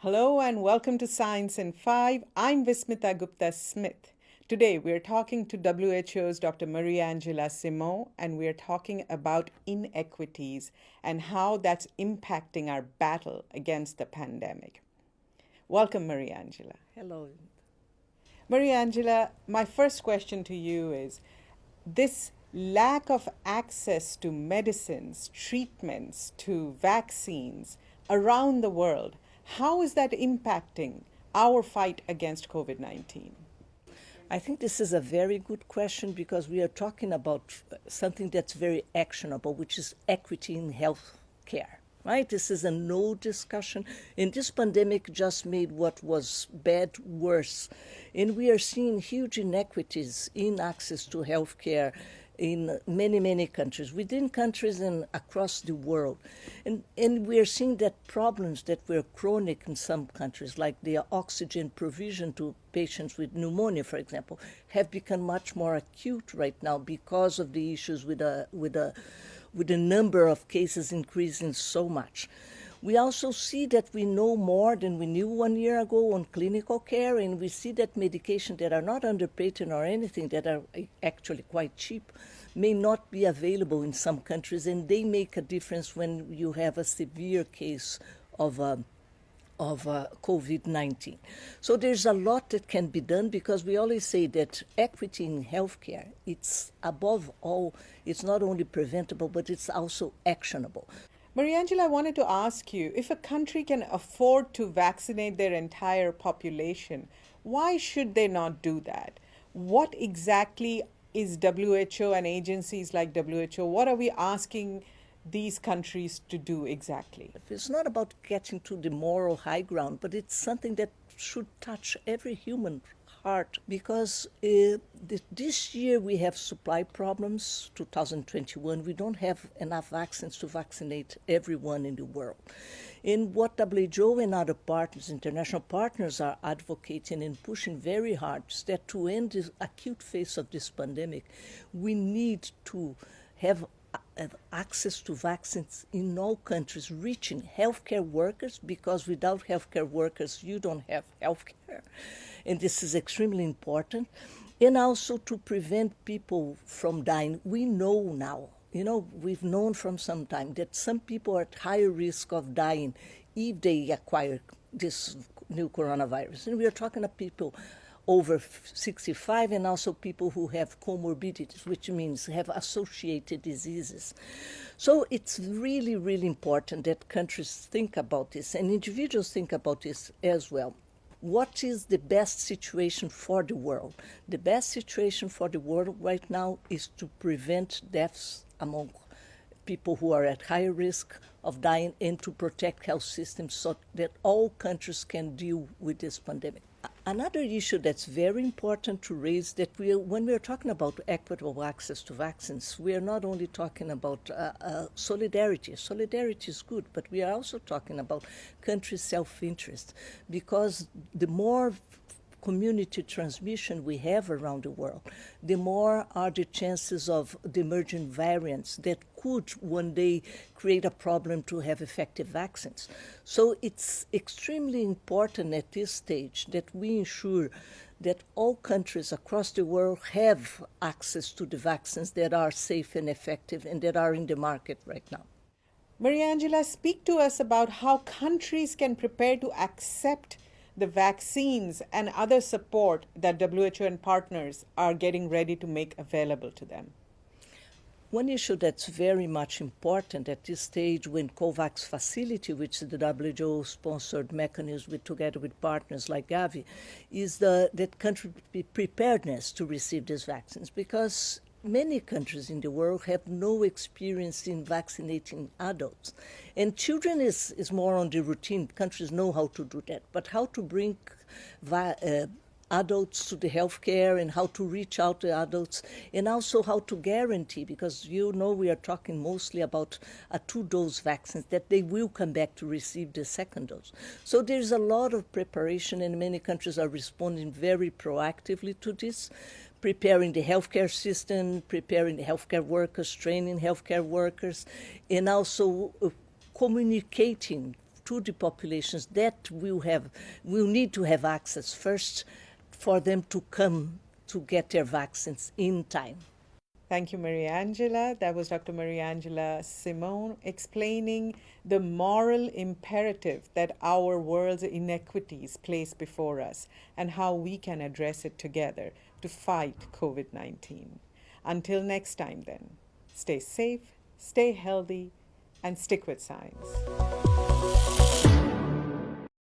Hello and welcome to Science in 5. I'm Vismita Gupta Smith. Today we're talking to WHO's Dr. Maria Angela Simão, and we're talking about inequities and how that's impacting our battle against the pandemic. Welcome, Maria Angela. Hello. Maria Angela, my first question to you is this lack of access to medicines, treatments, to vaccines around the world, how is that impacting our fight against COVID-19? I think this is a very good question because we are talking about something that's very actionable, which is equity in health care. Right? This is a no discussion. And this pandemic just made what was bad worse. And we are seeing huge inequities in access to health care in many, many countries, within countries and across the world. And we are seeing that problems that were chronic in some countries, like the oxygen provision to patients with pneumonia, for example, have become much more acute right now because of the issues with the number of cases increasing so much. We also see that we know more than we knew 1 year ago on clinical care, and we see that medication that are not under patent or anything, that are actually quite cheap, may not be available in some countries, and they make a difference when you have a severe case of COVID-19. So there's a lot that can be done because we always say that equity in healthcare, it's above all, it's not only preventable, but it's also actionable. Maria Angela, I wanted to ask you, if a country can afford to vaccinate their entire population, why should they not do that? What exactly is WHO and agencies like WHO, what are we asking these countries to do exactly? It's not about getting to the moral high ground, but it's something that should touch every human heart because this year we have supply problems, 2021. We don't have enough vaccines to vaccinate everyone in the world. And what WHO and other partners, international partners, are advocating and pushing very hard is that to end this acute phase of this pandemic, we need to have access to vaccines in all countries, reaching healthcare workers, because without healthcare workers, you don't have healthcare. And this is extremely important. And also to prevent people from dying. We know now, we've known from some time that some people are at higher risk of dying if they acquire this new coronavirus. And we are talking of people over 65 and also people who have comorbidities, which means have associated diseases. So it's really, really important that countries think about this and individuals think about this as well. What is the best situation for the world? The best situation for the world right now is to prevent deaths among people who are at higher risk of dying and to protect health systems so that all countries can deal with this pandemic. Another issue that's very important to raise that when we're talking about equitable access to vaccines, we are not only talking about solidarity. Solidarity is good, but we are also talking about country self-interest because the more community transmission we have around the world, the more are the chances of the emerging variants that could one day create a problem to have effective vaccines. So it's extremely important at this stage that we ensure that all countries across the world have access to the vaccines that are safe and effective and that are in the market right now. Maria Angela, speak to us about how countries can prepare to accept the vaccines and other support that WHO and partners are getting ready to make available to them. One issue that's very much important at this stage when COVAX facility, which is the WHO-sponsored mechanism together with partners like Gavi, is that country preparedness to receive these vaccines because many countries in the world have no experience in vaccinating adults. And children is more on the routine. Countries know how to do that. But how to bring adults to the healthcare and how to reach out to adults and also how to guarantee, because we are talking mostly about a 2-dose vaccines, that they will come back to receive the second dose. So there's a lot of preparation and many countries are responding very proactively to this, preparing the healthcare system, preparing the healthcare workers, training healthcare workers, and also communicating to the populations that will need to have access first for them to come to get their vaccines in time. Thank you, Maria Angela. That was Dr. Maria Angela Simone explaining the moral imperative that our world's inequities place before us and how we can address it together to fight COVID-19. Until next time, then, stay safe, stay healthy, and stick with science.